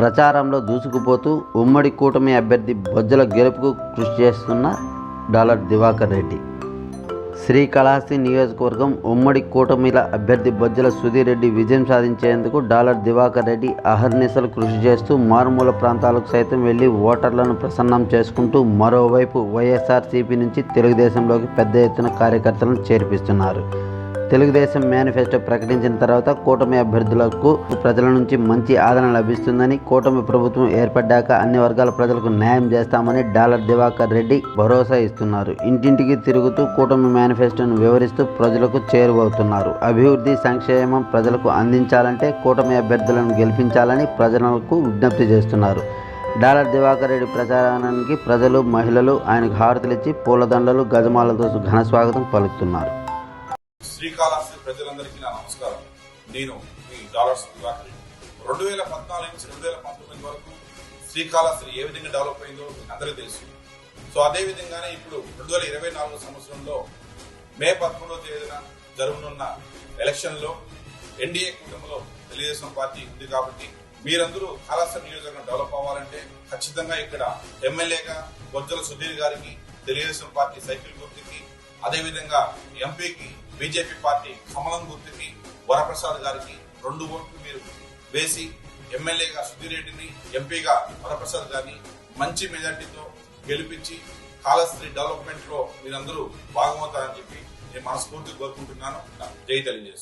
ప్రచారంలో దూసుకుపోతూ ఉమ్మడి కూటమి అభ్యర్థి బొజ్జల గెలుపుకు కృషి చేస్తున్న డాలర్ దివాకర్ రెడ్డి. శ్రీకాళహస్తి నియోజకవర్గం ఉమ్మడి కూటమిల అభ్యర్థి బొజ్జల సుధీర్ రెడ్డి విజయం సాధించేందుకు డాలర్ దివాకర్ రెడ్డి అహర్నిశలు కృషి చేస్తూ మారుమూల ప్రాంతాలకు సైతం వెళ్లి ఓటర్లను ప్రసన్నం చేసుకుంటూ మరోవైపు వైఎస్ఆర్సీపీ నుంచి తెలుగుదేశంలోకి పెద్ద ఎత్తున కార్యకర్తలను చేర్పిస్తున్నారు. తెలుగుదేశం మేనిఫెస్టో ప్రకటించిన తర్వాత కూటమి అభ్యర్థులకు ప్రజల నుంచి మంచి ఆదరణ లభిస్తుందని, కూటమి ప్రభుత్వం ఏర్పడ్డాక అన్ని వర్గాల ప్రజలకు న్యాయం చేస్తామని డాలర్ దివాకర్ రెడ్డి భరోసా ఇస్తున్నారు. ఇంటింటికి తిరుగుతూ కూటమి మేనిఫెస్టోను వివరిస్తూ ప్రజలకు చేరువవుతున్నారు. అభివృద్ధి, సంక్షేమం ప్రజలకు అందించాలంటే కూటమి అభ్యర్థులను గెలిపించాలని ప్రజలకు విజ్ఞప్తి చేస్తున్నారు. డాలర్ దివాకర్ రెడ్డి ప్రచారానికి ప్రజలు, మహిళలు ఆయనకు హారతులిచ్చి పూలదండలు, గజమాలతో ఘన స్వాగతం పలుకుతున్నారు. శ్రీకాళహస్తి ప్రజలందరికీ నా నమస్కారం. నేను మీ డాలర్ దివాకర్ రెడ్డి. 2014 నుంచి 2019 వరకు శ్రీకాళహస్తి ఏ విధంగా డెవలప్ అయిందో అందరికీ తెలుసు. సో అదే విధంగానే ఇప్పుడు 2024 సంవత్సరంలో మే 11వ తేదీన జరగనున్న ఎలక్షన్ లో ఎన్డీఏ కూటమిలో తెలుగుదేశం పార్టీ ఉంది కాబట్టి మీరందరూ కాళహస్తి నియోజకవర్గం డెవలప్ అవ్వాలంటే ఖచ్చితంగా ఇక్కడ ఎమ్మెల్యేగా బొజ్జల సుధీర్ గారికి తెలుగుదేశం పార్టీ సైకిల్ గుర్తుకి, అదేవిధంగా ఎంపీకి బీజేపీ పార్టీ కమలం గుర్తుకి వరప్రసాద్ గారికి 2 ఓట్లు మీరు వేసి ఎమ్మెల్యేగా సుధీర్ రెడ్డిని, ఎంపీగా వరప్రసాద్ గారిని మంచి మెజార్టీతో గెలిపించి కాళహస్తి డెవలప్మెంట్ లో మీరందరూ భాగమవుతారని చెప్పి నేను మనస్ఫూర్తిగా కోరుకుంటున్నాను. జై తెలుగుదేశం.